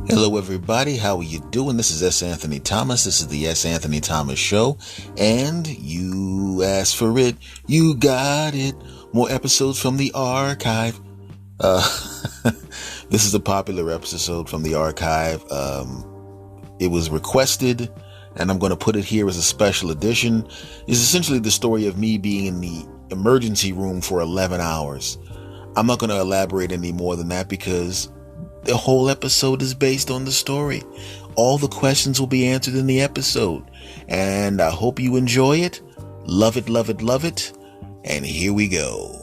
Hello, everybody. How are you doing? This is S. Anthony Thomas. This is the S. Anthony Thomas Show. And you asked for it. You got it. More episodes from the archive. This is a popular episode from the archive. It was requested, and I'm going to put it here as a special edition. It's essentially the story of me being in the emergency room for 11 hours. I'm not going to elaborate any more than that because the whole episode is based on the story. All the questions will be answered in the episode. And I hope you enjoy it. Love it, love it, love it. And here we go.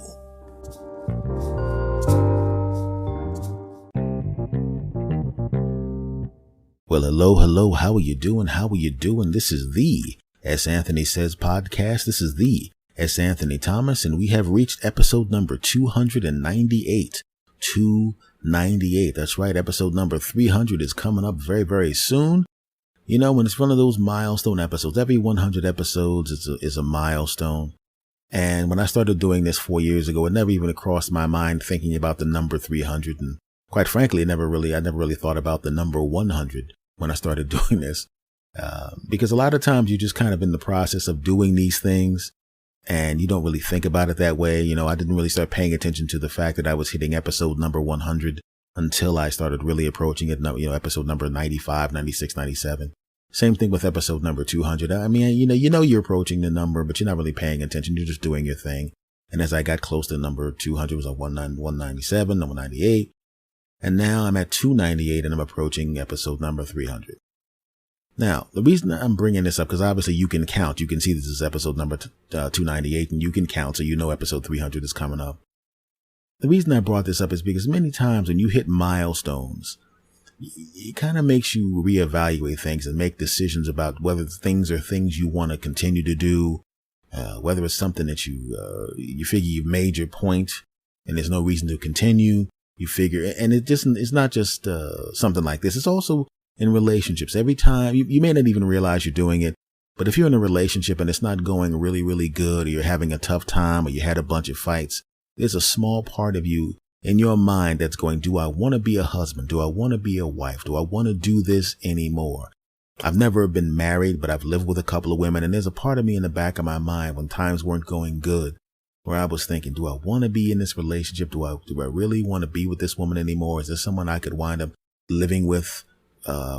Well, hello. How are you doing? This is the S. Anthony Says podcast. This is the S. Anthony Thomas. And we have reached episode number 298. 298. That's right. Episode number 300 is coming up very, very soon. You know, when it's one of those milestone episodes, every 100 episodes is a milestone. And when I started doing this 4 years ago, it never even crossed my mind thinking about the number 300. And quite frankly, I never really thought about the number 100 when I started doing this. Because a lot of times you're just kind of in the process of doing these things, and you don't really think about it that way. You know, I didn't really start paying attention to the fact that I was hitting episode number 100 until I started really approaching it. You know, episode number 95, 96, 97. Same thing with episode number 200. I mean, you know, you're approaching the number, but you're not really paying attention. You're just doing your thing. And as I got close to number 200, it was like 197, number 98. And now I'm at 298 and I'm approaching episode number 300. Now, the reason I'm bringing this up, because obviously you can count. You can see this is episode number 298, and you can count, so you know episode 300 is coming up. The reason I brought this up is because many times when you hit milestones, it kind of makes you reevaluate things and make decisions about whether things are things you want to continue to do, whether it's something that you figure you've made your point and there's no reason to continue. You figure, and it's not just something like this. It's also in relationships. Every time you may not even realize you're doing it, but if you're in a relationship and it's not going really, really good, or you're having a tough time, or you had a bunch of fights, there's a small part of you in your mind that's going, do I want to be a husband? Do I want to be a wife? Do I want to do this anymore? I've never been married, but I've lived with a couple of women, and there's a part of me in the back of my mind when times weren't going good, where I was thinking, do I want to be in this relationship? Do I really want to be with this woman anymore? Is there someone I could wind up living with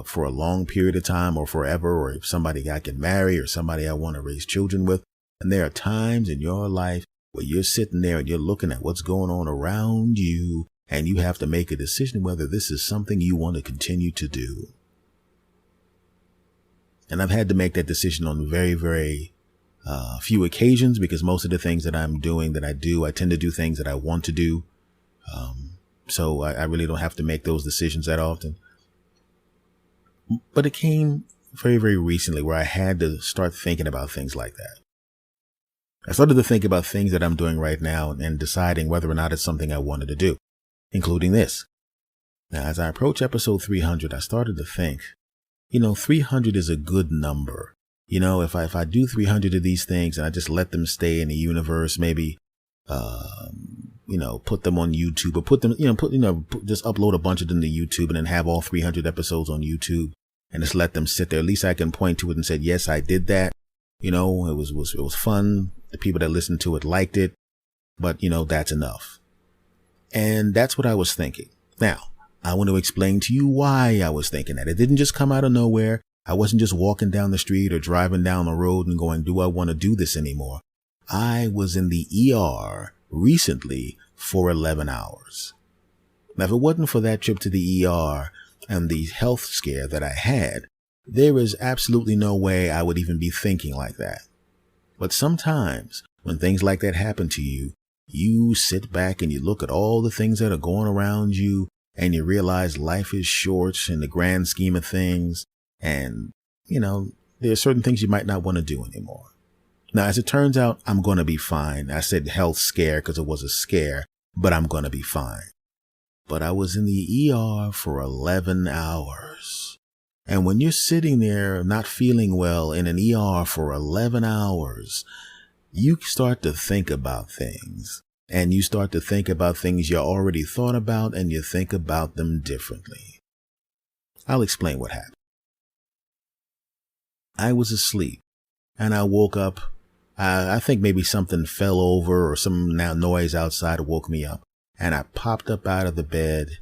for a long period of time or forever, or somebody I can marry, or somebody I want to raise children with? And there are times in your life where you're sitting there and you're looking at what's going on around you, and you have to make a decision whether this is something you want to continue to do. And I've had to make that decision on very, very few occasions, because most of the things that I'm doing, that I tend to do things that I want to do. So I really don't have to make those decisions that often. But it came very, very recently where I had to start thinking about things like that. I started to think about things that I'm doing right now and deciding whether or not it's something I wanted to do, including this. Now, as I approach episode 300, I started to think, 300 is a good number. You know, if I do 300 of these things and I just let them stay in the universe, maybe, put them on YouTube, or put them, just upload a bunch of them to YouTube and then have all 300 episodes on YouTube and just let them sit there. At least I can point to it and say, yes, I did that. It was fun. The people that listened to it liked it, but that's enough. And that's what I was thinking. Now, I want to explain to you why I was thinking that. It didn't just come out of nowhere. I wasn't just walking down the street or driving down the road and going, do I want to do this anymore? I was in the ER recently for 11 hours. Now, if it wasn't for that trip to the ER and the health scare that I had, there is absolutely no way I would even be thinking like that. But sometimes when things like that happen to you, you sit back and you look at all the things that are going around you, and you realize life is short in the grand scheme of things. And, there are certain things you might not want to do anymore. Now, as it turns out, I'm going to be fine. I said health scare because it was a scare, but I'm going to be fine. But I was in the ER for 11 hours. And when you're sitting there not feeling well in an ER for 11 hours, you start to think about things. And you start to think about things you already thought about, and you think about them differently. I'll explain what happened. I was asleep and I woke up. I think maybe something fell over or some noise outside woke me up. And I popped up out of the bed.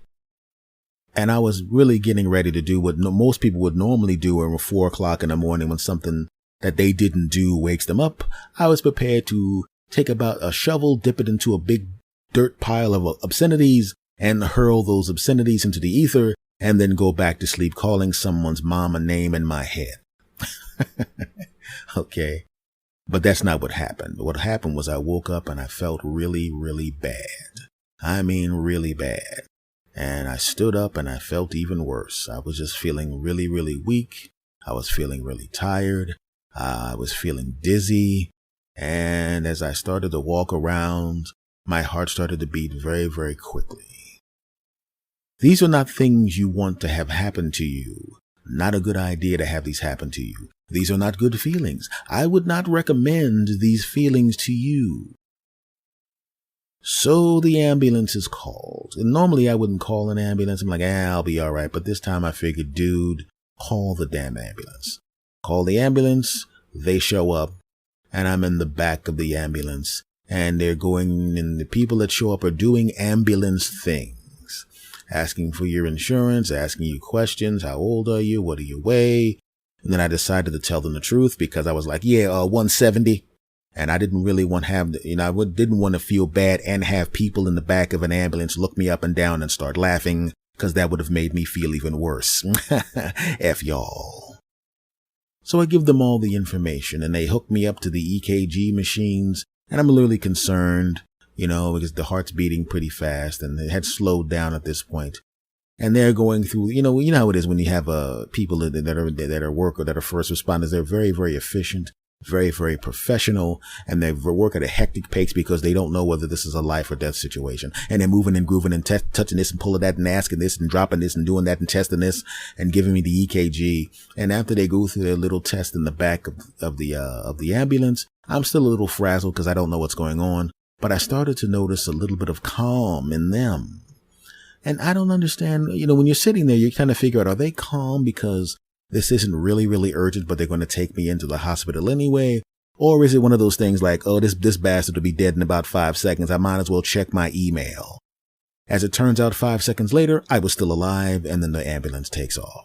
And I was really getting ready to do what most people would normally do around 4 o'clock in the morning when something that they didn't do wakes them up. I was prepared to take about a shovel, dip it into a big dirt pile of obscenities and hurl those obscenities into the ether and then go back to sleep calling someone's mom a name in my head. Okay. But that's not what happened. What happened was I woke up and I felt really, really bad. I mean, really bad. And I stood up and I felt even worse. I was just feeling really, really weak. I was feeling really tired. I was feeling dizzy. And as I started to walk around, my heart started to beat very, very quickly. These are not things you want to have happen to you. Not a good idea to have these happen to you. These are not good feelings. I would not recommend these feelings to you. So the ambulance is called. And normally I wouldn't call an ambulance. I'm like, I'll be all right. But this time I figured, dude, call the damn ambulance. Call the ambulance. They show up and I'm in the back of the ambulance and they're going, and the people that show up are doing ambulance things, asking for your insurance, asking you questions. How old are you? What do you weigh? And then I decided to tell them the truth because I was like, 170. And I didn't really want to have, didn't want to feel bad and have people in the back of an ambulance look me up and down and start laughing because that would have made me feel even worse. F y'all. So I give them all the information and they hook me up to the EKG machines and I'm literally concerned, because the heart's beating pretty fast and it had slowed down at this point. And they're going through, you know how it is when you have people that are work or that are first responders. They're very, very efficient, very, very professional, and they work at a hectic pace because they don't know whether this is a life or death situation. And they're moving and grooving and touching this and pulling that and asking this and dropping this and doing that and testing this and giving me the EKG. And after they go through their little test in the back of the ambulance, I'm still a little frazzled because I don't know what's going on. But I started to notice a little bit of calm in them. And I don't understand, when you're sitting there, you kind of figure out, are they calm because this isn't really, really urgent, but they're going to take me into the hospital anyway? Or is it one of those things like, oh, this bastard will be dead in about 5 seconds. I might as well check my email. As it turns out, 5 seconds later, I was still alive, and then the ambulance takes off.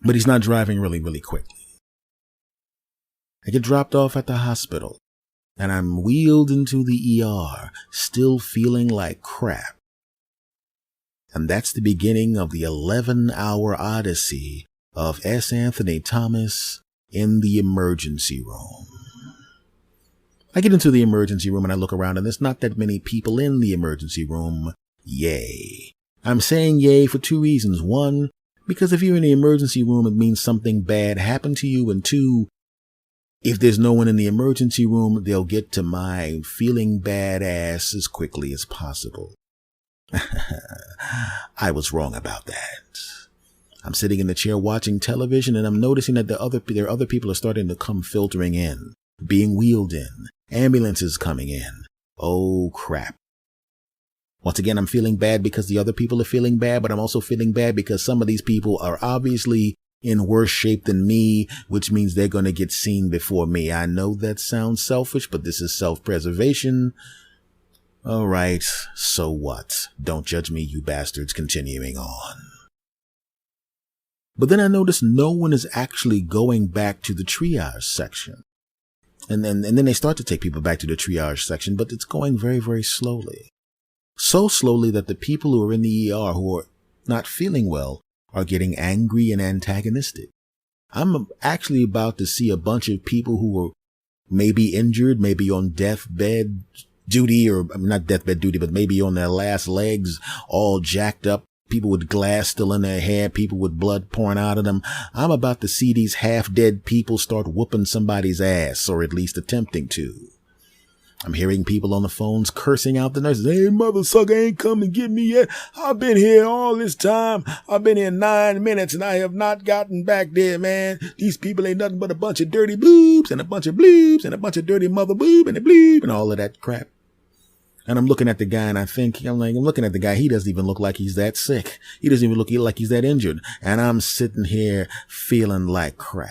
But he's not driving really, really quickly. I get dropped off at the hospital, and I'm wheeled into the ER, still feeling like crap. And that's the beginning of the 11-hour odyssey of S. Anthony Thomas in the emergency room. I get into the emergency room and I look around and there's not that many people in the emergency room. Yay. I'm saying yay for 2 reasons. 1, because if you're in the emergency room, it means something bad happened to you. And 2, if there's no one in the emergency room, they'll get to my feeling badass as quickly as possible. I was wrong about that. I'm sitting in the chair watching television and I'm noticing that there are other people are starting to come filtering in, being wheeled in, ambulances coming in. Oh crap. Once again, I'm feeling bad because the other people are feeling bad, but I'm also feeling bad because some of these people are obviously in worse shape than me, which means they're going to get seen before me. I know that sounds selfish, but this is self-preservation. All right, so what? Don't judge me, you bastards. Continuing on. But then I notice no one is actually going back to the triage section. And then they start to take people back to the triage section, but it's going very, very slowly. So slowly that the people who are in the ER who are not feeling well are getting angry and antagonistic. I'm actually about to see a bunch of people who are maybe injured, maybe on deathbed duty, or not deathbed duty, but maybe on their last legs, all jacked up, people with glass still in their hair, people with blood pouring out of them. I'm about to see these half-dead people start whooping somebody's ass, or at least attempting to. I'm hearing people on the phones cursing out the nurses. Hey, mother sucker ain't come and get me yet. I've been here all this time. I've been here 9 minutes and I have not gotten back there, man. These people ain't nothing but a bunch of dirty boobs and a bunch of bloobs and a bunch of dirty mother boob and a bloob and all of that crap. And I'm looking at the guy and I'm looking at the guy. He doesn't even look like he's that sick. He doesn't even look like he's that injured. And I'm sitting here feeling like crap.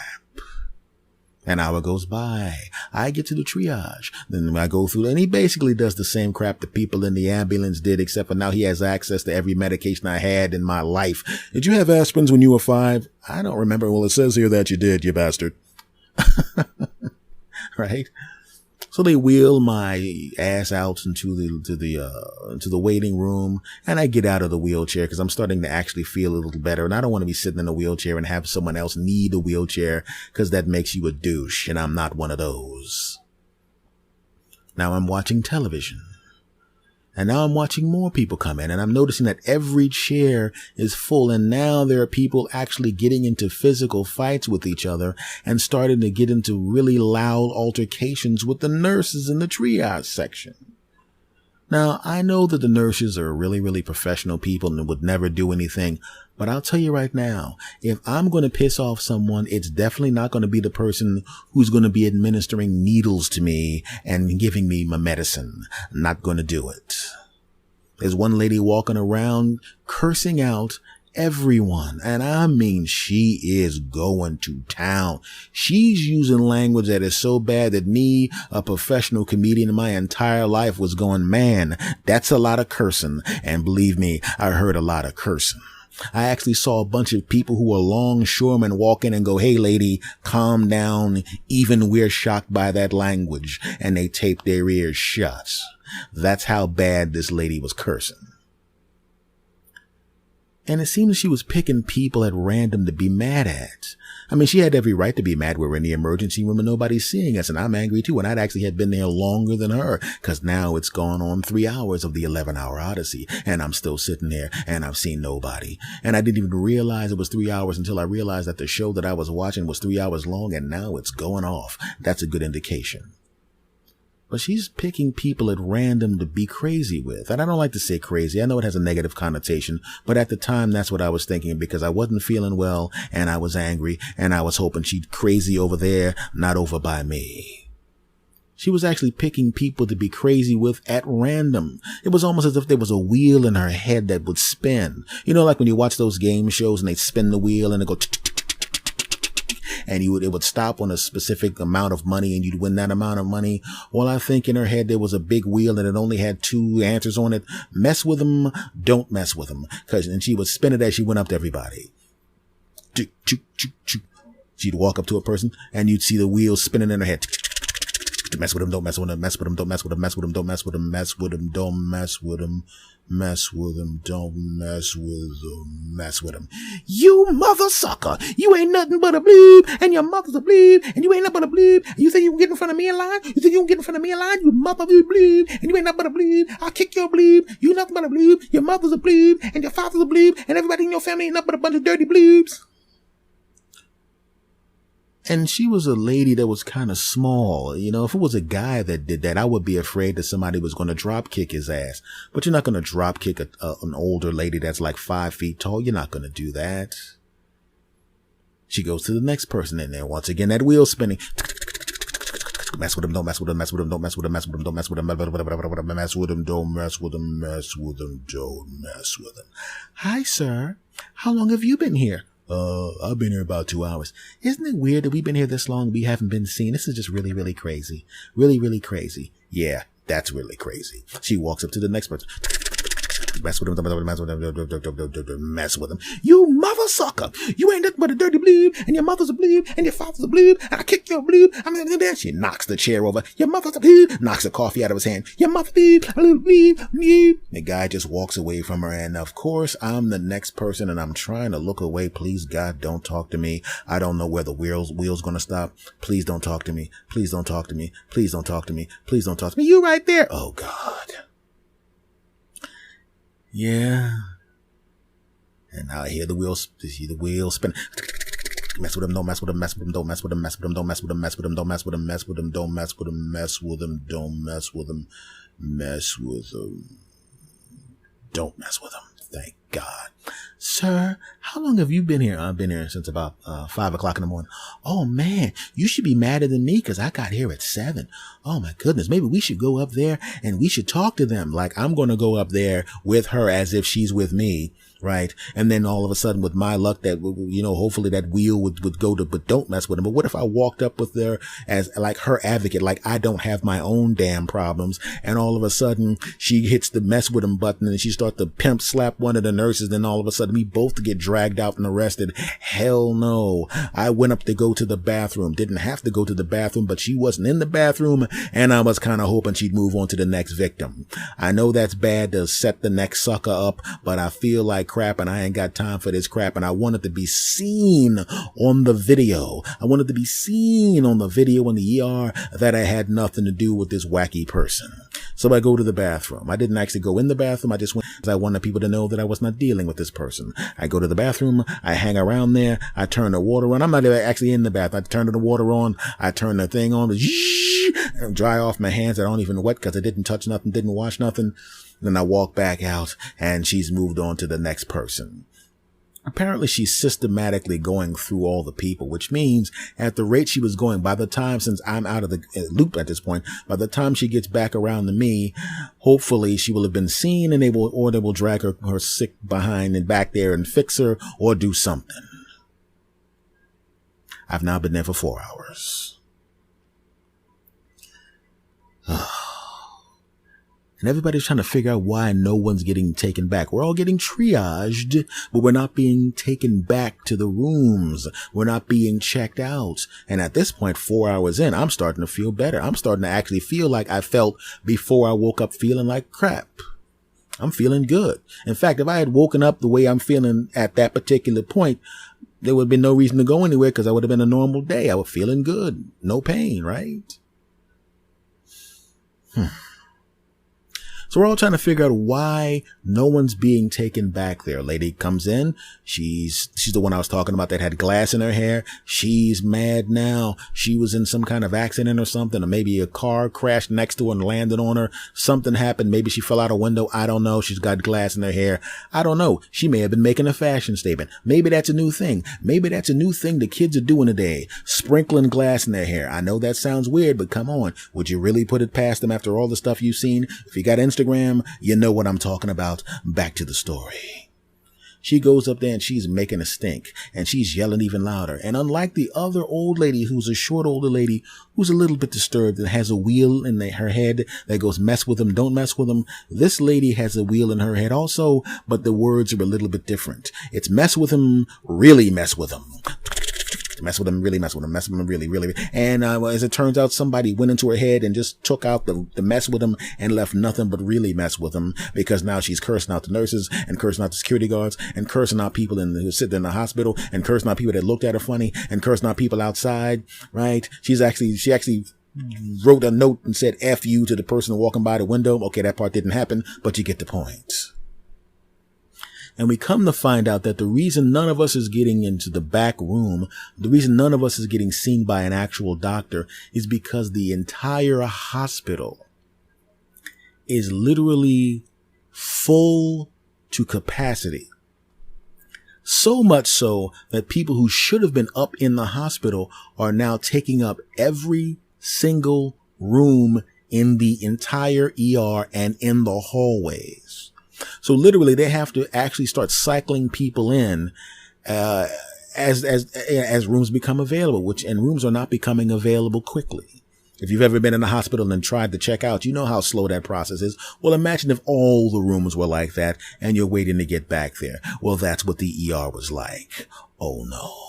An hour goes by. I get to the triage. Then I go through, and he basically does the same crap the people in the ambulance did, except for now he has access to every medication I had in my life. Did you have aspirins when you were 5? I don't remember. Well, it says here that you did, you bastard. Right? So they wheel my ass out into the waiting room, and I get out of the wheelchair because I'm starting to actually feel a little better. And I don't want to be sitting in a wheelchair and have someone else need a wheelchair because that makes you a douche, and I'm not one of those. Now I'm watching television. And now I'm watching more people come in, and I'm noticing that every chair is full. And now there are people actually getting into physical fights with each other and starting to get into really loud altercations with the nurses in the triage section. Now, I know that the nurses are really, really professional people and would never do anything. But I'll tell you right now, if I'm going to piss off someone, it's definitely not going to be the person who's going to be administering needles to me and giving me my medicine. I'm not going to do it. There's one lady walking around cursing out everyone. And I mean, she is going to town. She's using language that is so bad that me, a professional comedian in my entire life, was going, man, that's a lot of cursing. And believe me, I heard a lot of cursing. I actually saw a bunch of people who were longshoremen walk in and go, hey, lady, calm down. Even we're shocked by that language. And they taped their ears shut. That's how bad this lady was cursing. And it seems she was picking people at random to be mad at. I mean, she had every right to be mad. We're in the emergency room and nobody's seeing us. And I'm angry too. And I'd actually had been there longer than her because now it's gone on 3 hours of the 11-hour odyssey. And I'm still sitting there and I've seen nobody. And I didn't even realize it was 3 hours until I realized that the show that I was watching was 3 hours long and now it's going off. That's a good indication. But she's picking people at random to be crazy with. And I don't like to say crazy. I know it has a negative connotation, but at the time, that's what I was thinking because I wasn't feeling well and I was angry and I was hoping she'd crazy over there, not over by me. She was actually picking people to be crazy with at random. It was almost as if there was a wheel in her head that would spin. You know, like when you watch those game shows and they spin the wheel and it go and it would stop on a specific amount of money and you'd win that amount of money. Well, I think in her head there was a big wheel and it only had 2 answers on it. Mess with them, don't mess with them. And she would spin it as she went up to everybody. She'd walk up to a person and you'd see the wheel spinning in her head. Mess with them, don't mess with them, mess with them, don't mess with them, mess with them, don't mess with them, mess with them, don't mess with them, mess with them, don't mess with them, mess with them. You mother sucker! You ain't nothing but a bleep, and your mother's a bleep, and you ain't nothing but a bleep. You think you can get in front of me in line? You think you can get in front of me in line? You mother bleep, and you ain't nothing but a bleep. I'll kick your bleep. You nothing but a bleep. Your mother's a bleep, and your father's a bleep, and everybody in your family ain't nothing but a bunch of dirty bleeps. And she was a lady that was kind of small. You know, if it was a guy that did that, I would be afraid that somebody was going to drop kick his ass. But you're not going to drop kick an older lady that's like 5 feet tall. You're not going to do that. She goes to the next person in there. Once again, that wheel spinning. Mess with them, don't mess with them, mess with them, don't mess with them, mess with them, don't mess with them, mess with them, don't mess with them, mess with them, don't mess with them. Hi, sir. How long have you been here? I've been here about 2 hours. Isn't it weird that we've been here this long and we haven't been seen? This is just really, really crazy. Really, really crazy. Yeah, that's really crazy. She walks up to the next person. Mess with them, mess with them, mess with them. You mother sucker! You ain't nothing but a dirty bleep, and your mother's a bleep, and your father's a bleep, and I kick your bleep. She knocks the chair over. Your mother's a bleep, knocks the coffee out of his hand. Your mother bleep, a little bleep, bleep. The guy just walks away from her, and of course, I'm the next person, and I'm trying to look away. Please, God, don't talk to me. I don't know where the wheel's gonna stop. Please don't talk to me. Please don't talk to me. Please don't talk to me. Please don't talk to me. You right there. Oh, God. Yeah. And I hear the wheel spin. Mess with them, don't mess with them, mess with them, don't mess with them, mess with them, don't mess with them, mess with them, don't mess with them, mess with them, don't mess with them, mess with them, don't mess with them, mess with them, don't mess with them. thank God. Sir, how long have you been here? I've been here since about 5 o'clock in the morning. Oh, man, you should be madder than me because I got here at 7. Oh, my goodness. Maybe we should go up there and we should talk to them. Like, I'm going to go up there with her as if she's with me. Right. And then all of a sudden, with my luck, that, hopefully that wheel would go to, but don't mess with him. But what if I walked up with her as like her advocate, like I don't have my own damn problems. And all of a sudden she hits the mess with him button and she starts to pimp slap one of the nurses. Then all of a sudden we both get dragged out and arrested. Hell no. I went up to go to the bathroom, didn't have to go to the bathroom, but she wasn't in the bathroom. And I was kind of hoping she'd move on to the next victim. I know that's bad to set the next sucker up, but I feel like crap and I ain't got time for this crap. And I want it to be seen on the video. I wanted to be seen on the video in the ER that I had nothing to do with this wacky person. So I go to the bathroom. I didn't actually go in the bathroom. I just went because I wanted people to know that I was not dealing with this person. I go to the bathroom. I hang around there. I turn the water on. I'm not actually in the bath. I turn the water on. I turn the thing on. And dry off my hands. I don't even wet because I didn't touch nothing, didn't wash nothing. Then I walk back out and she's moved on to the next person. Apparently she's systematically going through all the people, which means at the rate she was going, by the time, since I'm out of the loop at this point, by the time she gets back around to me, hopefully she will have been seen and they will drag her sick behind and back there and fix her or do something. I've now been there for 4 hours. And everybody's trying to figure out why no one's getting taken back. We're all getting triaged, but we're not being taken back to the rooms. We're not being checked out. And at this point, 4 hours in, I'm starting to feel better. I'm starting to actually feel like I felt before I woke up feeling like crap. I'm feeling good. In fact, if I had woken up the way I'm feeling at that particular point, there would have been no reason to go anywhere because I would have been a normal day. I was feeling good. No pain, right? So we're all trying to figure out why no one's being taken back there. Lady comes in. She's the one I was talking about that had glass in her hair. She's mad now. She was in some kind of accident or something, or maybe a car crashed next to her and landed on her. Something happened. Maybe she fell out a window. I don't know. She's got glass in her hair. I don't know. She may have been making a fashion statement. Maybe that's a new thing. Maybe that's a new thing the kids are doing today. Sprinkling glass in their hair. I know that sounds weird, but come on. Would you really put it past them after all the stuff you've seen? If you got Instagram, you know what I'm talking about. Back to the story. She goes up there and she's making a stink and she's yelling even louder. And unlike the other old lady, who's a short older lady, who's a little bit disturbed and has a wheel in her head that goes, mess with them, don't mess with them. This lady has a wheel in her head also, but the words are a little bit different. It's mess with them, really mess with them. Mess with them, really mess with them, mess with them, really, really. And as it turns out, somebody went into her head and just took out the mess with them and left nothing but really mess with them, because now she's cursing out the nurses and cursing out the security guards and cursing out people who sit in the hospital and cursing out people that looked at her funny and cursing out people outside, right? She actually wrote a note and said F you to the person walking by the window. Okay, that part didn't happen, but you get the point. And we come to find out that the reason none of us is getting into the back room, the reason none of us is getting seen by an actual doctor, is because the entire hospital is literally full to capacity. So much so that people who should have been up in the hospital are now taking up every single room in the entire ER and in the hallways. So literally they have to actually start cycling people in, as rooms become available, and rooms are not becoming available quickly. If you've ever been in a hospital and tried to check out, you know how slow that process is. Well, imagine if all the rooms were like that and you're waiting to get back there. Well, that's what the ER was like. Oh no.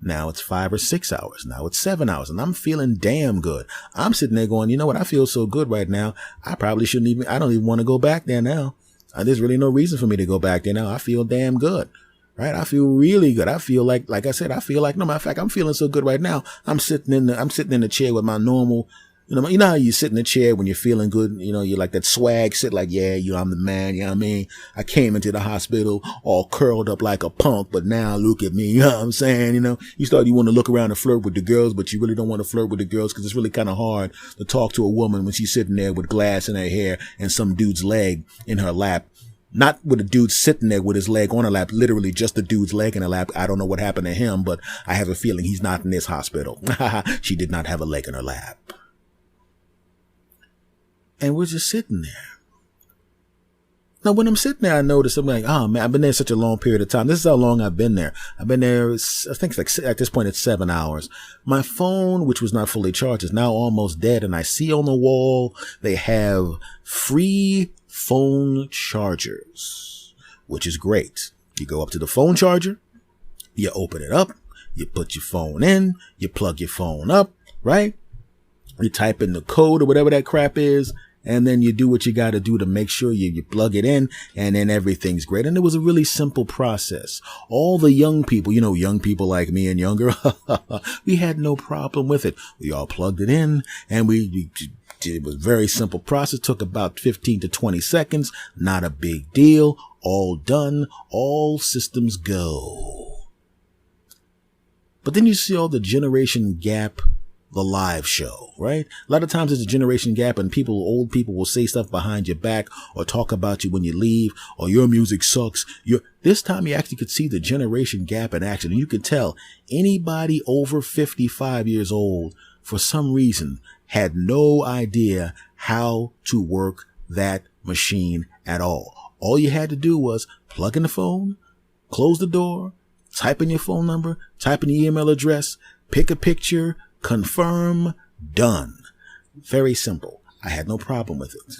Now it's 5 or 6 hours. Now it's 7 hours and I'm feeling damn good. I'm sitting there going, you know what? I feel so good right now. I don't even want to go back there now. There's really no reason for me to go back there now. I feel damn good, right? I feel really good. I feel like I said, no matter of fact, I'm feeling so good right now. I'm sitting in the chair with my normal, you know how you sit in the chair when you're feeling good, you're like that swag, sit like, yeah, I'm the man, you know what I mean? I came into the hospital all curled up like a punk, but now look at me, you know what I'm saying? You want to look around and flirt with the girls, but you really don't want to flirt with the girls because it's really kind of hard to talk to a woman when she's sitting there with glass in her hair and some dude's leg in her lap, Not with a dude sitting there with his leg on a lap, literally just the dude's leg in a lap. I don't know what happened to him, but I have a feeling he's not in this hospital. She did not have a leg in her lap. And we're just sitting there. Now, when I'm sitting there, I notice, I'm like, oh man, I've been there such a long period of time. This is how long I've been there. I've been there, I think it's like, at this point, it's 7 hours. My phone, which was not fully charged, is now almost dead. And I see on the wall, they have free phone chargers, which is great. You go up to the phone charger, you open it up, you put your phone in, you plug your phone up, right? You type in the code or whatever that crap is, and then you do what you got to do to make sure you plug it in, and then everything's great. And it was a really simple process. All the young people, young people like me and younger, we had no problem with it. We all plugged it in, and it was a very simple process. Took about 15 to 20 seconds. Not a big deal. All done. All systems go. But then you see all the generation gap, the live show, right? A lot of times there's a generation gap and old people will say stuff behind your back or talk about you when you leave, or your music sucks. This time you actually could see the generation gap in action, and you could tell anybody over 55 years old, for some reason, had no idea how to work that machine at all. All you had to do was plug in the phone, close the door, type in your phone number, type in your email address, pick a picture, confirm, done. Very simple. I had no problem with it.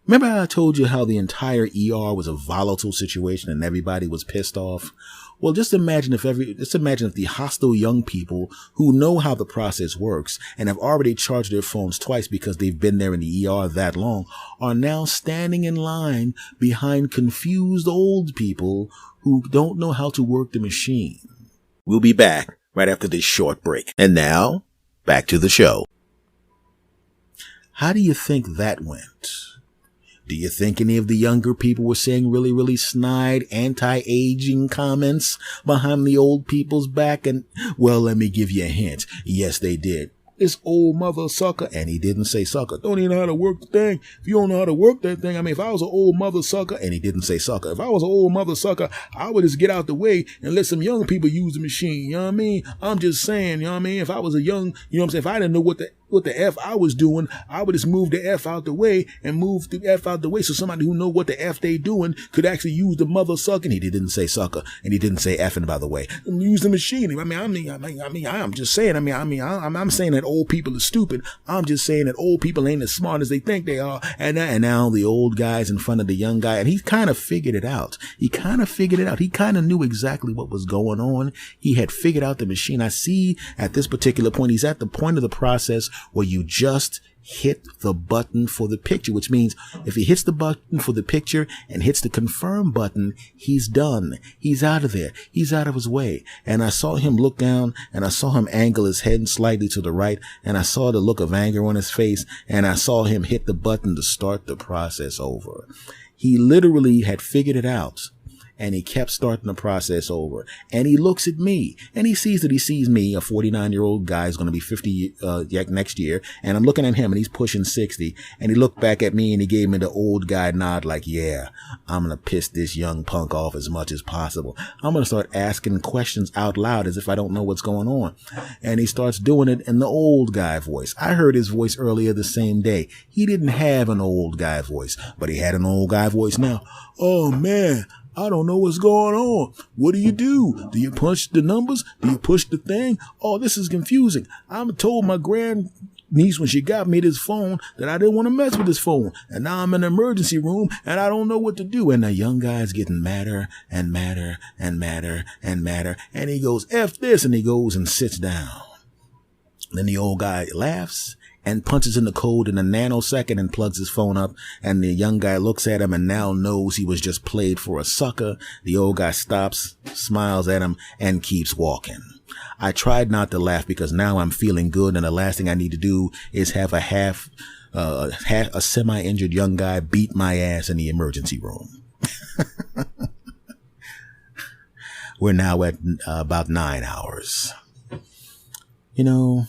Remember how I told you how the entire ER was a volatile situation and everybody was pissed off? Well, just imagine if the hostile young people who know how the process works and have already charged their phones twice because they've been there in the ER that long are now standing in line behind confused old people who don't know how to work the machine. We'll be back right after this short break. And now, back to the show. How do you think that went? Do you think any of the younger people were saying really, really snide, anti-aging comments behind the old people's back? And, well, let me give you a hint. Yes, they did. This old mother sucker. And he didn't say sucker. Don't even know how to work the thing. If you don't know how to work that thing, if I was an old mother sucker, and he didn't say sucker. If I was an old mother sucker, I would just get out the way and let some young people use the machine. You know what I mean? I'm just saying, you know what I mean? If I was a young, you know what I'm saying? If I didn't know what the F I was doing, I would just move the F out the way and move the F out the way so somebody who know what the F they doing could actually use the mother sucking. He didn't say sucker, and he didn't say effing, by the way. Use the machine. I'm just saying, I'm saying that old people are stupid. I'm just saying that old people ain't as smart as they think they are. And now the old guy's in front of the young guy, and he kind of figured it out. He kind of knew exactly what was going on. He had figured out the machine. I see at this particular point, he's at the point of the process where you just hit the button for the picture, which means if he hits the button for the picture and hits the confirm button, he's done. He's out of there. He's out of his way. And I saw him look down, and I saw him angle his head slightly to the right, and I saw the look of anger on his face, and I saw him hit the button to start the process over. He literally had figured it out. And he kept starting the process over. And he looks at me, and he sees me, a 49-year-old guy who's going to be 50 next year. And I'm looking at him, and he's pushing 60. And he looked back at me, and he gave me the old guy nod like, yeah, I'm going to piss this young punk off as much as possible. I'm going to start asking questions out loud as if I don't know what's going on. And he starts doing it in the old guy voice. I heard his voice earlier the same day. He didn't have an old guy voice, but he had an old guy voice now. Oh, man. I don't know what's going on. What do? Do you punch the numbers? Do you push the thing? Oh, this is confusing. I told my grandniece when she got me this phone that I didn't want to mess with this phone. And now I'm in the emergency room and I don't know what to do. And the young guy's getting madder and madder and madder and madder. And he goes, F this. And he goes and sits down. Then the old guy laughs and punches in the code in a nanosecond and plugs his phone up. And the young guy looks at him and now knows he was just played for a sucker. The old guy stops, smiles at him, and keeps walking. I tried not to laugh because now I'm feeling good, and the last thing I need to do is have a semi-injured young guy beat my ass in the emergency room. We're now at about 9 hours. You know,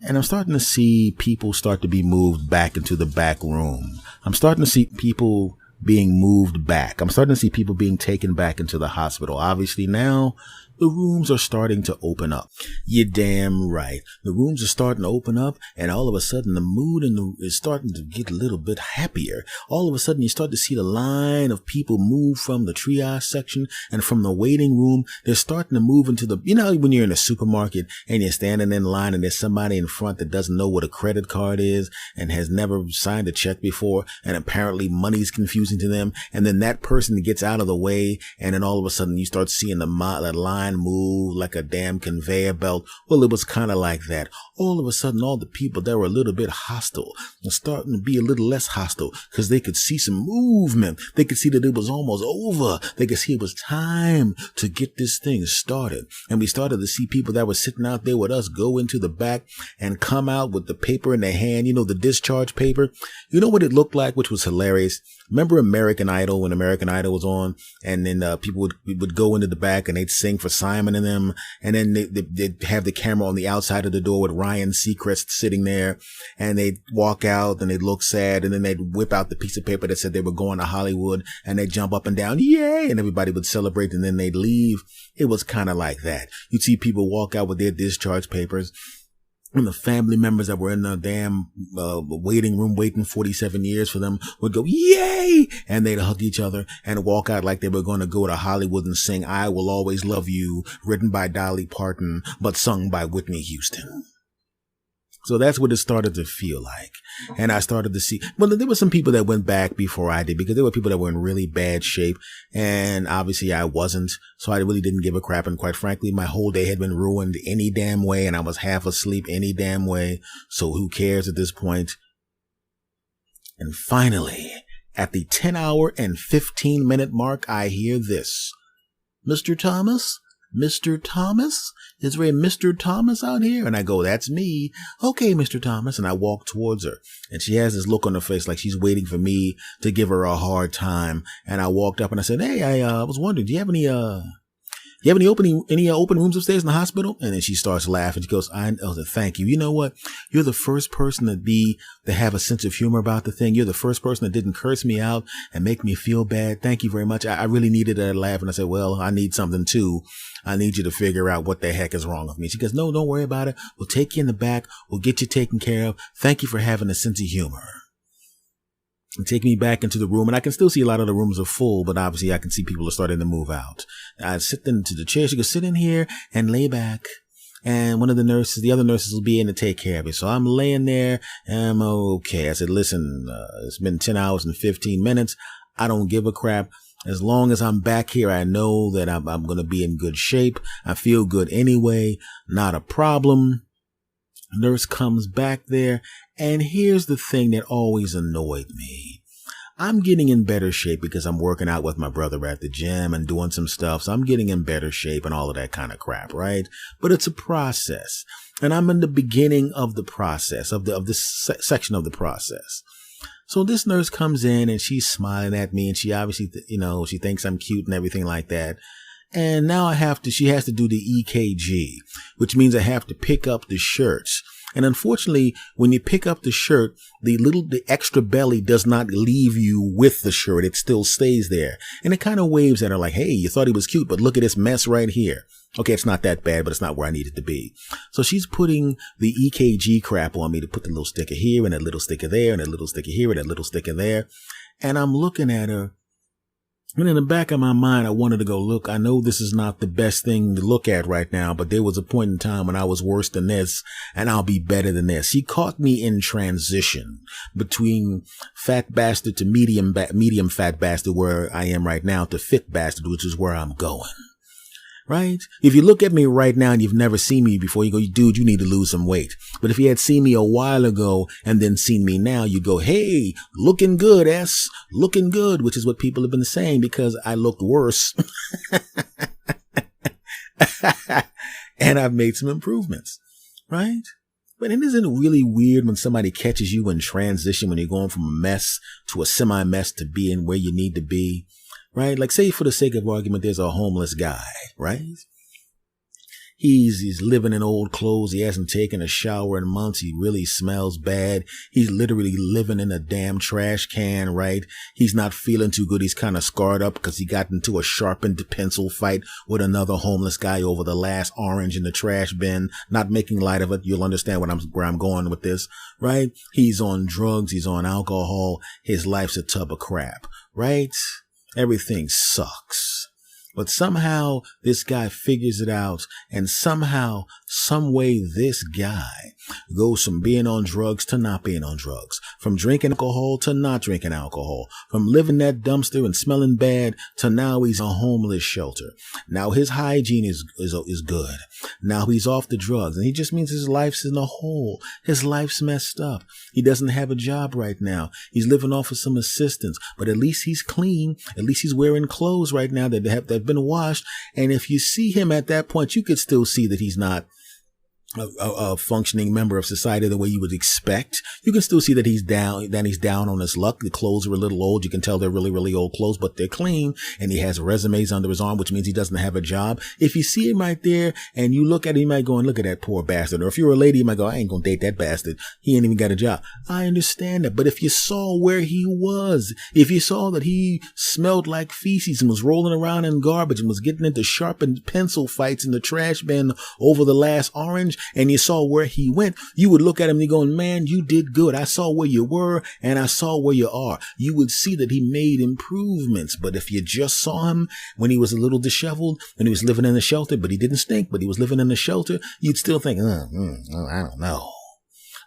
And I'm starting to see people start to be moved back into the back room. I'm starting to see people being moved back. I'm starting to see people being taken back into the hospital. Obviously now the rooms are starting to open up. You're damn right. The rooms are starting to open up, and all of a sudden the mood is starting to get a little bit happier. All of a sudden you start to see the line of people move from the triage section and from the waiting room. They're starting to move into the, when you're in a supermarket and you're standing in line and there's somebody in front that doesn't know what a credit card is and has never signed a check before, and apparently money's confusing to them. And then that person gets out of the way, and then all of a sudden you start seeing that line move like a damn conveyor belt. Well, it was kind of like that. All of a sudden, all the people that were a little bit hostile were starting to be a little less hostile because they could see some movement. They could see that it was almost over. They could see it was time to get this thing started. And we started to see people that were sitting out there with us go into the back and come out with the paper in their hand, the discharge paper. You know what it looked like, which was hilarious? Remember American Idol, when American Idol was on, and then people would go into the back and they'd sing for Simon and them, and then they'd have the camera on the outside of the door with Ryan Seacrest sitting there, and they'd walk out and they'd look sad, and then they'd whip out the piece of paper that said they were going to Hollywood, and they'd jump up and down, yay, and everybody would celebrate, and then they'd leave. It was kind of like that. You'd see people walk out with their discharge papers, and the family members that were in the damn waiting room waiting 47 years for them would go, yay! And they'd hug each other and walk out like they were going to go to Hollywood and sing I Will Always Love You, written by Dolly Parton, but sung by Whitney Houston. So that's what it started to feel like. And I started to see, well, there were some people that went back before I did, because there were people that were in really bad shape. And obviously I wasn't. So I really didn't give a crap. And quite frankly, my whole day had been ruined any damn way. And I was half asleep any damn way. So who cares at this point? And finally, at the 10-hour and 15-minute mark, I hear this. Mr. Thomas? Mr. Thomas? Is there a Mr. Thomas out here? And I go, that's me. Okay, Mr. Thomas. And I walk towards her, and she has this look on her face like she's waiting for me to give her a hard time. And I walked up and I said, hey, I was wondering, do you have any open rooms upstairs in the hospital? And then she starts laughing. She goes, I said, thank you. You know what? You're the first person to have a sense of humor about the thing. You're the first person that didn't curse me out and make me feel bad. Thank you very much. I really needed that laugh. And I said, well, I need something too. I need you to figure out what the heck is wrong with me. She goes, no, don't worry about it. We'll take you in the back. We'll get you taken care of. Thank you for having a sense of humor. And take me back into the room. And I can still see a lot of the rooms are full, but obviously I can see people are starting to move out. I sit into the chair. She goes, sit in here and lay back. And the other nurses will be in to take care of you. So I'm laying there and I'm okay. I said, listen, it's been 10 hours and 15 minutes. I don't give a crap. As long as I'm back here, I know that I'm going to be in good shape. I feel good anyway. Not a problem. Nurse comes back there. And here's the thing that always annoyed me. I'm getting in better shape because I'm working out with my brother at the gym and doing some stuff. So I'm getting in better shape and all of that kind of crap, right? But it's a process. And I'm in the beginning of the process, of this section of the process. So this nurse comes in and she's smiling at me, and she obviously, she thinks I'm cute and everything like that. And now she has to do the EKG, which means I have to pick up the shirts. And unfortunately, when you pick up the shirt, the extra belly does not leave you with the shirt. It still stays there. And it kind of waves at her like, hey, you thought he was cute, but look at this mess right here. Okay, it's not that bad, but it's not where I need it to be. So she's putting the EKG crap on me to put the little sticker here and a little sticker there and a little sticker here and a little sticker there. And I'm looking at her. And in the back of my mind, I wanted to go, look, I know this is not the best thing to look at right now, but there was a point in time when I was worse than this, and I'll be better than this. She caught me in transition between fat bastard to medium fat bastard, where I am right now, to fit bastard, which is where I'm going. Right? If you look at me right now and you've never seen me before, you go, dude, you need to lose some weight. But if you had seen me a while ago and then seen me now, you go, hey, looking good, looking good, which is what people have been saying because I looked worse. And I've made some improvements. Right? But isn't it really weird when somebody catches you in transition, when you're going from a mess to a semi-mess to being where you need to be? Right? Like, say for the sake of argument, there's a homeless guy, right? He's living in old clothes. He hasn't taken a shower in months. He really smells bad. He's literally living in a damn trash can, right? He's not feeling too good. He's kind of scarred up because he got into a sharpened pencil fight with another homeless guy over the last orange in the trash bin. Not making light of it. You'll understand where I'm going with this, right? He's on drugs. He's on alcohol. His life's a tub of crap, right? Everything sucks. But somehow this guy figures it out, and somehow, some way, this guy goes from being on drugs to not being on drugs, from drinking alcohol to not drinking alcohol, from living that dumpster and smelling bad to now he's a homeless shelter. Now his hygiene is good. Now he's off the drugs, and he just means his life's in a hole. His life's messed up. He doesn't have a job right now. He's living off of some assistance, but at least he's clean. At least he's wearing clothes right now that have been washed. And if you see him at that point, you could still see that he's not a functioning member of society the way you would expect. You can still see that he's down on his luck. The clothes are a little old. You can tell they're really, really old clothes, but they're clean. And he has resumes under his arm, which means he doesn't have a job. If you see him right there and you look at him, you might go and look at that poor bastard. Or if you're a lady, you might go, I ain't gonna date that bastard. He ain't even got a job. I understand that. But if you saw where he was, if you saw that he smelled like feces and was rolling around in garbage and was getting into sharpened pencil fights in the trash bin over the last orange, and you saw where he went, you would look at him and you're going, man, you did good. I saw where you were and I saw where you are. You would see that he made improvements. But if you just saw him when he was a little disheveled, when he was living in the shelter, but he didn't stink, but he was living in the shelter, you'd still think, I don't know.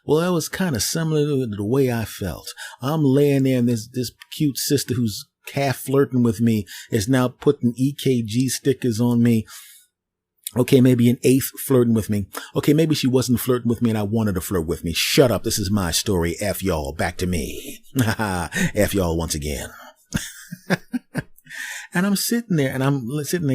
Well, that was kind of similar to the way I felt. I'm laying there and this cute sister who's half flirting with me is now putting EKG stickers on me. Okay, maybe an eighth flirting with me. Okay, maybe she wasn't flirting with me and I wanted to flirt with me. Shut up. This is my story. F y'all. Back to me. F y'all once again. And I'm sitting there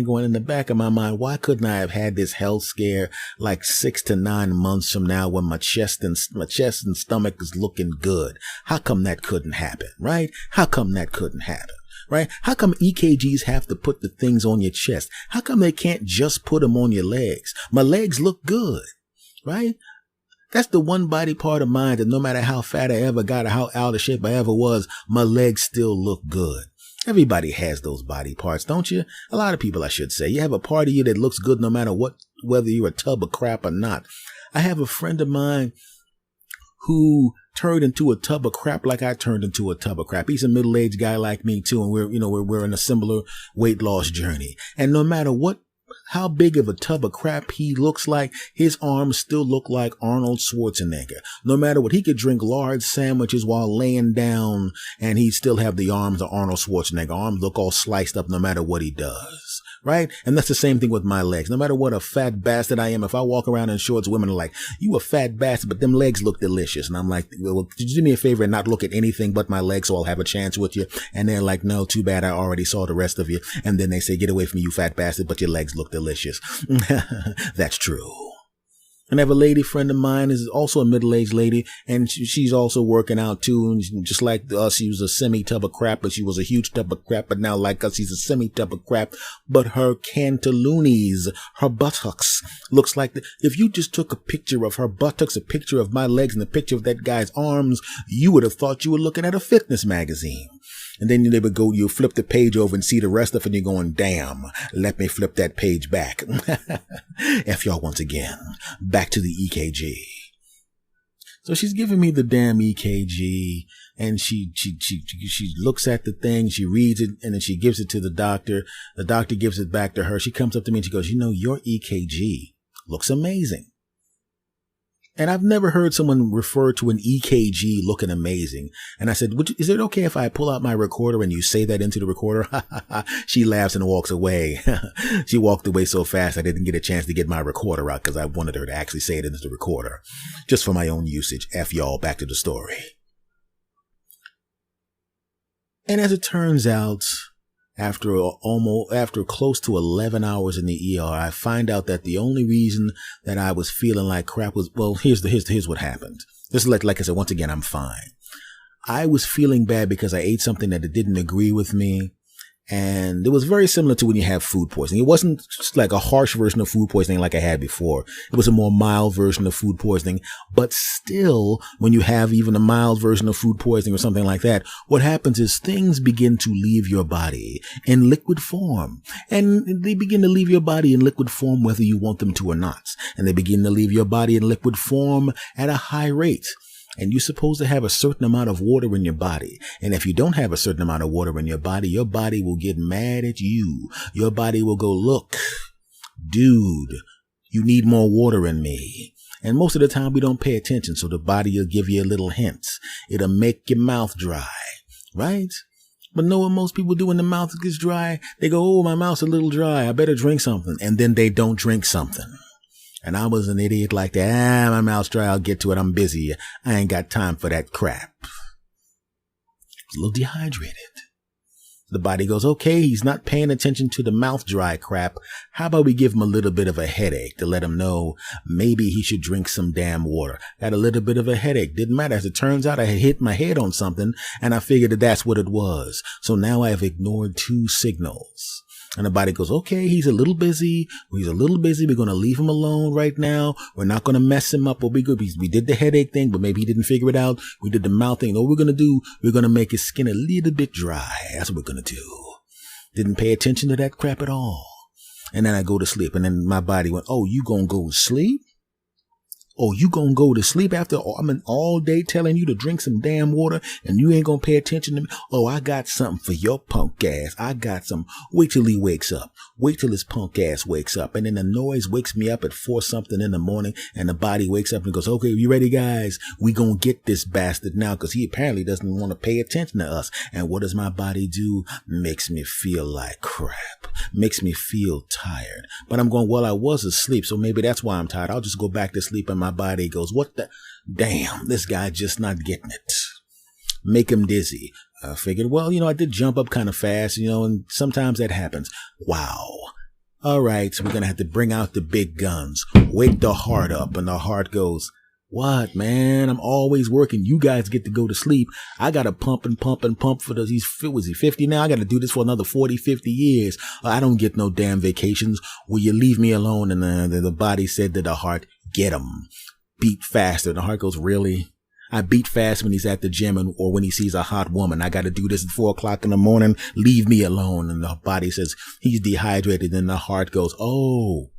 going in the back of my mind, why couldn't I have had this health scare like 6 to 9 months from now when my chest and stomach is looking good? How come that couldn't happen, right? How come that couldn't happen? Right? How come EKGs have to put the things on your chest? How come they can't just put them on your legs? My legs look good, right? That's the one body part of mine that no matter how fat I ever got or how out of shape I ever was, my legs still look good. Everybody has those body parts, don't you? A lot of people, I should say. You have a part of you that looks good no matter what, whether you're a tub of crap or not. I have a friend of mine who turned into a tub of crap like I turned into a tub of crap. He's a middle-aged guy like me too, and we're in a similar weight loss journey. And no matter how big of a tub of crap he looks like, his arms still look like Arnold Schwarzenegger. No matter what, he could drink large sandwiches while laying down, and he'd still have the arms of Arnold Schwarzenegger. Arms look all sliced up no matter what he does. Right? And that's the same thing with my legs. No matter what a fat bastard I am, if I walk around in shorts, women are like, you a fat bastard, but them legs look delicious. And I'm like, well, could you do me a favor and not look at anything but my legs so I'll have a chance with you? And they're like, no, too bad. I already saw the rest of you. And then they say, get away from me, you fat bastard, but your legs look delicious. That's true. And I have a lady friend of mine is also a middle-aged lady, and she's also working out too. And just like us, she was a semi-tub of crap, but she was a huge tub of crap. But now, like us, she's a semi-tub of crap. But her cantaloonies, her buttocks, looks like if you just took a picture of her buttocks, a picture of my legs, and a picture of that guy's arms, you would have thought you were looking at a fitness magazine. And then you flip the page over and see the rest of it, and you're going, damn, let me flip that page back. F y'all once again. Back to the EKG. So she's giving me the damn EKG, and she looks at the thing, she reads it, and then she gives it to the doctor. The doctor gives it back to her. She comes up to me and she goes, your EKG looks amazing. And I've never heard someone refer to an EKG looking amazing. And I said, is it okay if I pull out my recorder and you say that into the recorder? She laughs and walks away. She walked away so fast I didn't get a chance to get my recorder out because I wanted her to actually say it into the recorder. Just for my own usage. F y'all, back to the story. And as it turns out, after close to 11 hours in the ER, I find out that the only reason that I was feeling like crap was, well, here's what happened. This is like I said, once again, I'm fine. I was feeling bad because I ate something that didn't agree with me. And it was very similar to when you have food poisoning. It wasn't like a harsh version of food poisoning like I had before. It was a more mild version of food poisoning. But still, when you have even a mild version of food poisoning or something like that, what happens is things begin to leave your body in liquid form. And they begin to leave your body in liquid form whether you want them to or not. And they begin to leave your body in liquid form at a high rate. And you're supposed to have a certain amount of water in your body. And if you don't have a certain amount of water in your body will get mad at you. Your body will go, look, dude, you need more water in me. And most of the time we don't pay attention. So the body will give you a little hints. It'll make your mouth dry, right? But know what most people do when the mouth gets dry? They go, oh, my mouth's a little dry. I better drink something. And then they don't drink something. And I was an idiot like that. My mouth's dry. I'll get to it. I'm busy. I ain't got time for that crap. I was a little dehydrated. The body goes, okay, he's not paying attention to the mouth dry crap. How about we give him a little bit of a headache to let him know maybe he should drink some damn water. Got a little bit of a headache. Didn't matter. As it turns out, I had hit my head on something and I figured that that's what it was. So now I have ignored 2 signals. And the body goes, okay, he's a little busy. We're going to leave him alone right now. We're not going to mess him up. We'll be good. We did the headache thing, but maybe he didn't figure it out. We did the mouth thing. What we're going to do, we're going to make his skin a little bit dry. That's what we're going to do. Didn't pay attention to that crap at all. And then I go to sleep. And then my body went, oh, you going to go to sleep? Oh, you gonna go to sleep after I've been all day telling you to drink some damn water and you ain't gonna pay attention to me? Oh, I got something for your punk ass. I got some. Wait till he wakes up. Wait till his punk ass wakes up. And then the noise wakes me up at 4 something in the morning and the body wakes up and goes, okay, you ready, guys? We gonna get this bastard now because he apparently doesn't want to pay attention to us. And what does my body do? Makes me feel like crap. Makes me feel tired. But I'm going, well, I was asleep, so maybe that's why I'm tired. I'll just go back to sleep and my body goes, what the damn, this guy just not getting it. Make him dizzy. I figured, well, I did jump up kind of fast, and sometimes that happens. Wow. All right, so we're going to have to bring out the big guns. Wake the heart up. And the heart goes, what, man? I'm always working. You guys get to go to sleep. I got to pump and pump and pump for those. Was he 50 now? I got to do this for another 40, 50 years. I don't get no damn vacations. Will you leave me alone? And the body said to the heart, get him. Beat faster. And the heart goes, really? I beat fast when he's at the gym or when he sees a hot woman. I got to do this at 4 o'clock in the morning. Leave me alone. And the body says he's dehydrated. And the heart goes, oh.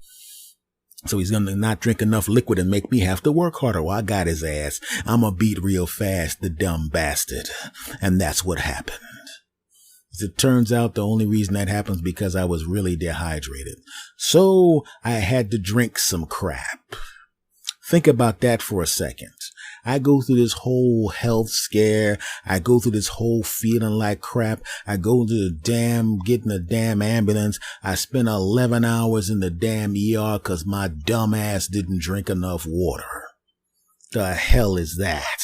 So he's going to not drink enough liquid and make me have to work harder. Well, I got his ass. I'm going to beat real fast, the dumb bastard. And that's what happened. As it turns out, the only reason that happens because I was really dehydrated. So I had to drink some crap. Think about that for a second. I go through this whole health scare. I go through this whole feeling like crap. I go to getting a damn ambulance. I spent 11 hours in the damn ER because my dumb ass didn't drink enough water. The hell is that?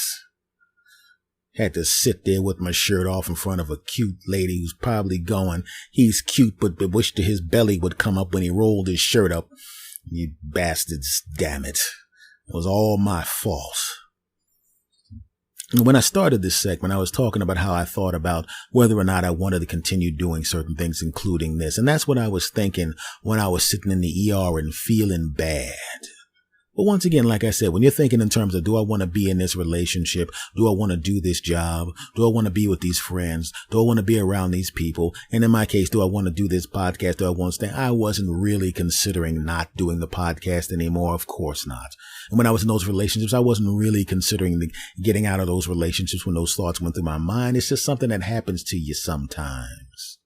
Had to sit there with my shirt off in front of a cute lady who's probably going, he's cute, but wished his belly would come up when he rolled his shirt up. You bastards, damn it. It was all my fault. When I started this segment, I was talking about how I thought about whether or not I wanted to continue doing certain things, including this. And that's what I was thinking when I was sitting in the ER and feeling bad. But once again, like I said, when you're thinking in terms of, do I want to be in this relationship? Do I want to do this job? Do I want to be with these friends? Do I want to be around these people? And in my case, do I want to do this podcast? Do I want to stay? I wasn't really considering not doing the podcast anymore. Of course not. And when I was in those relationships, I wasn't really considering getting out of those relationships when those thoughts went through my mind. It's just something that happens to you sometimes.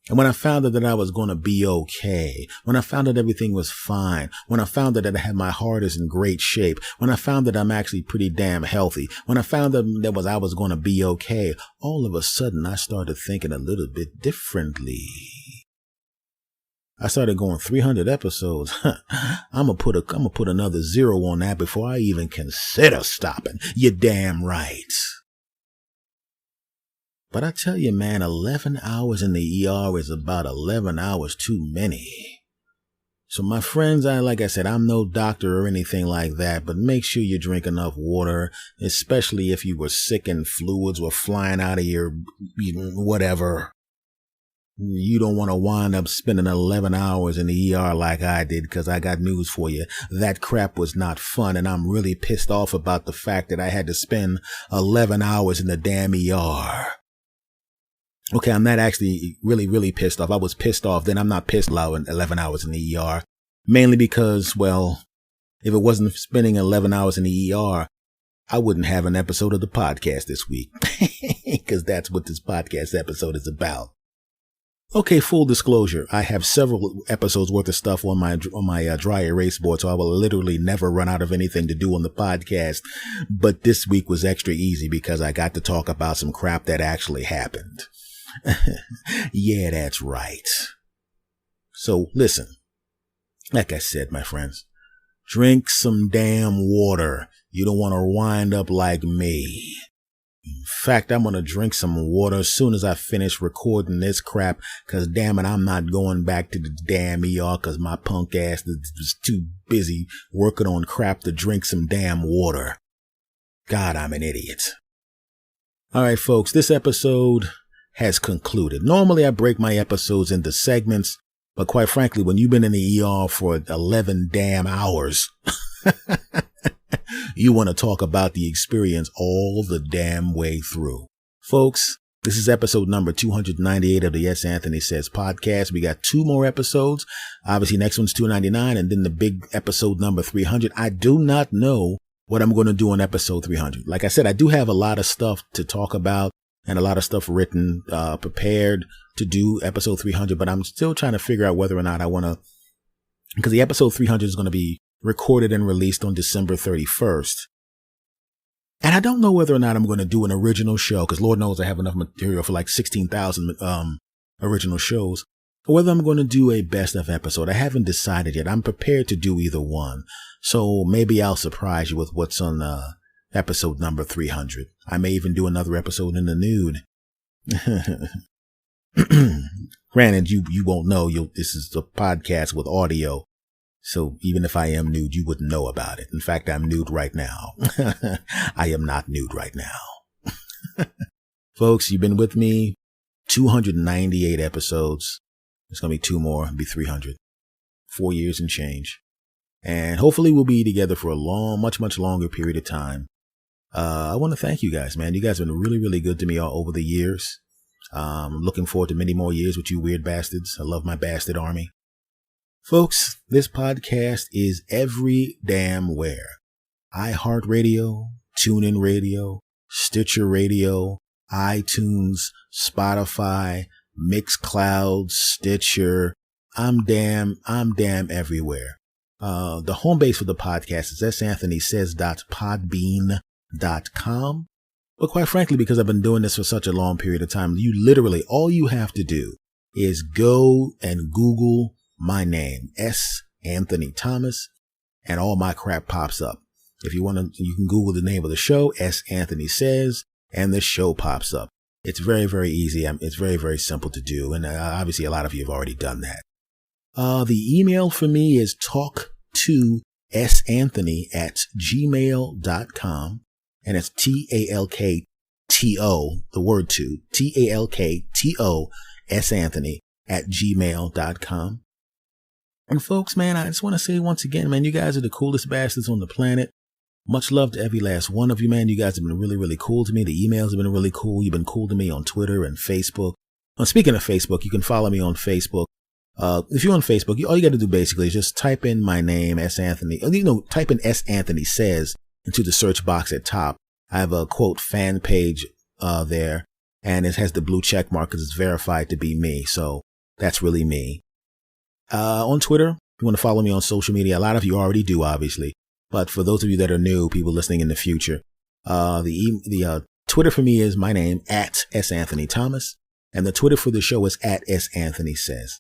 And when I found out that I was going to be okay, when I found out everything was fine, when I found out that my heart is in great shape, when I found that I'm actually pretty damn healthy, when I found that I was going to be okay, all of a sudden I started thinking a little bit differently. I started going 300 episodes. I'm gonna put another 0 on that before I even consider stopping. You're damn right. But I tell you, man, 11 hours in the ER is about 11 hours too many. So my friends, like I said, I'm no doctor or anything like that, but make sure you drink enough water, especially if you were sick and fluids were flying out of your whatever. You don't want to wind up spending 11 hours in the ER like I did, because I got news for you. That crap was not fun, and I'm really pissed off about the fact that I had to spend 11 hours in the damn ER. Okay, I'm not actually really pissed off. I was pissed off, then I'm not pissed loud in 11 hours in the ER. Mainly because, well, if it wasn't spending 11 hours in the ER, I wouldn't have an episode of the podcast this week. Because that's what this podcast episode is about. Okay, full disclosure, I have several episodes worth of stuff on my dry erase board, so I will literally never run out of anything to do on the podcast. But this week was extra easy because I got to talk about some crap that actually happened. Yeah, that's right. So listen, like I said, my friends, drink some damn water. You don't want to wind up like me. In fact, I'm going to drink some water as soon as I finish recording this crap, because damn it, I'm not going back to the damn ER because my punk ass was too busy working on crap to drink some damn water. God, I'm an idiot. All right, folks, this episode has concluded. Normally, I break my episodes into segments, but quite frankly, when you've been in the ER for 11 damn hours, you want to talk about the experience all the damn way through. Folks, this is episode number 298 of the S. Anthony Says podcast. We got 2 more episodes. Obviously, next one's 299, and then the big episode number 300. I do not know what I'm going to do on episode 300. Like I said, I do have a lot of stuff to talk about and a lot of stuff written, prepared to do episode 300, but I'm still trying to figure out whether or not I want to, because the episode 300 is going to be recorded and released on December 31st. And I don't know whether or not I'm going to do an original show, because Lord knows I have enough material for like 16,000 original shows, or whether I'm going to do a best of episode. I haven't decided yet. I'm prepared to do either one. So maybe I'll surprise you with what's on episode number 300. I may even do another episode in the nude. Granted, you won't know. This is a podcast with audio. So even if I am nude, you wouldn't know about it. In fact, I'm nude right now. I am not nude right now. Folks, you've been with me 298 episodes. There's going to be 2 more. It'll be 300. 4 years and change. And hopefully we'll be together for a much longer period of time. I want to thank you guys, man. You guys have been really good to me all over the years. I'm looking forward to many more years with you weird bastards. I love my bastard army. Folks, this podcast is every damn where. iHeartRadio, TuneIn Radio, Stitcher Radio, iTunes, Spotify, Mixcloud, Stitcher. I'm damn everywhere. The home base for the podcast is santhonysays.podbean.com. But quite frankly, because I've been doing this for such a long period of time, all you have to do is go and Google my name, S. Anthony Thomas, and all my crap pops up. If you want to, you can Google the name of the show, S. Anthony Says, and the show pops up. It's very easy. It's very simple to do. And obviously a lot of you have already done that. The email for me is talk2santhony@gmail.com. And it's TALKTO, the word 2, TALKTO santhony@gmail.com. And folks, man, I just want to say once again, man, you guys are the coolest bastards on the planet. Much love to every last one of you, man. You guys have been really cool to me. The emails have been really cool. You've been cool to me on Twitter and Facebook. Speaking of Facebook, you can follow me on Facebook. If you're on Facebook, all you got to do basically is just type in my name, S. Anthony. Type in S. Anthony Says into the search box at top. I have a quote fan page there, and it has the blue check mark because it's verified to be me. So that's really me. On Twitter, if you want to follow me on social media, a lot of you already do, obviously. But for those of you that are new, people listening in the future, the Twitter for me is my name, at S. Anthony Thomas. And the Twitter for the show is at S. Anthony Says.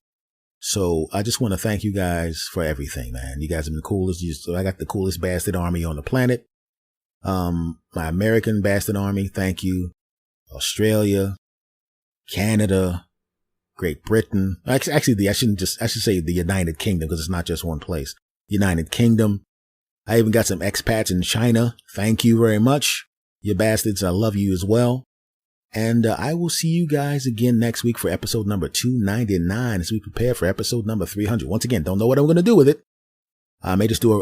So I just want to thank you guys for everything, man. You guys have been the coolest. I got the coolest bastard army on the planet. My American bastard army, thank you. Australia, Canada, Great Britain. Actually, I should say the United Kingdom, because it's not just one place. United Kingdom. I even got some expats in China. Thank you very much. You bastards, I love you as well. And I will see you guys again next week for episode number 299 as we prepare for episode number 300. Once again, don't know what I'm going to do with it. I may just do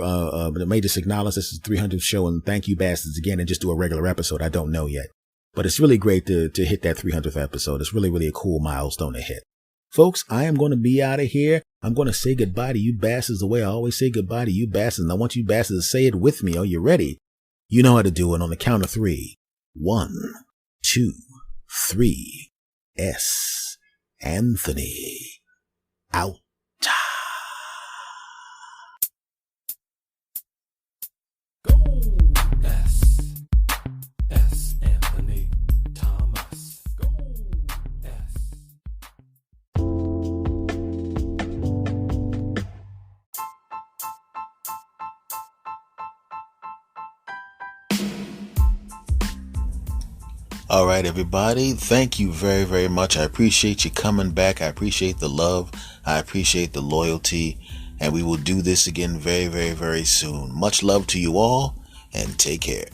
may just acknowledge this is the 300th show and thank you bastards again and just do a regular episode. I don't know yet. But it's really great to hit that 300th episode. It's really, really a cool milestone to hit. Folks, I am going to be out of here. I'm going to say goodbye to you bastards the way I always say goodbye to you bastards. And I want you bastards to say it with me. Are you ready? You know how to do it on the count of 3. 1, 2, 3. S. Anthony. Out. All right, everybody. Thank you very, very much. I appreciate you coming back. I appreciate the love. I appreciate the loyalty. And we will do this again very, very, very soon. Much love to you all and take care.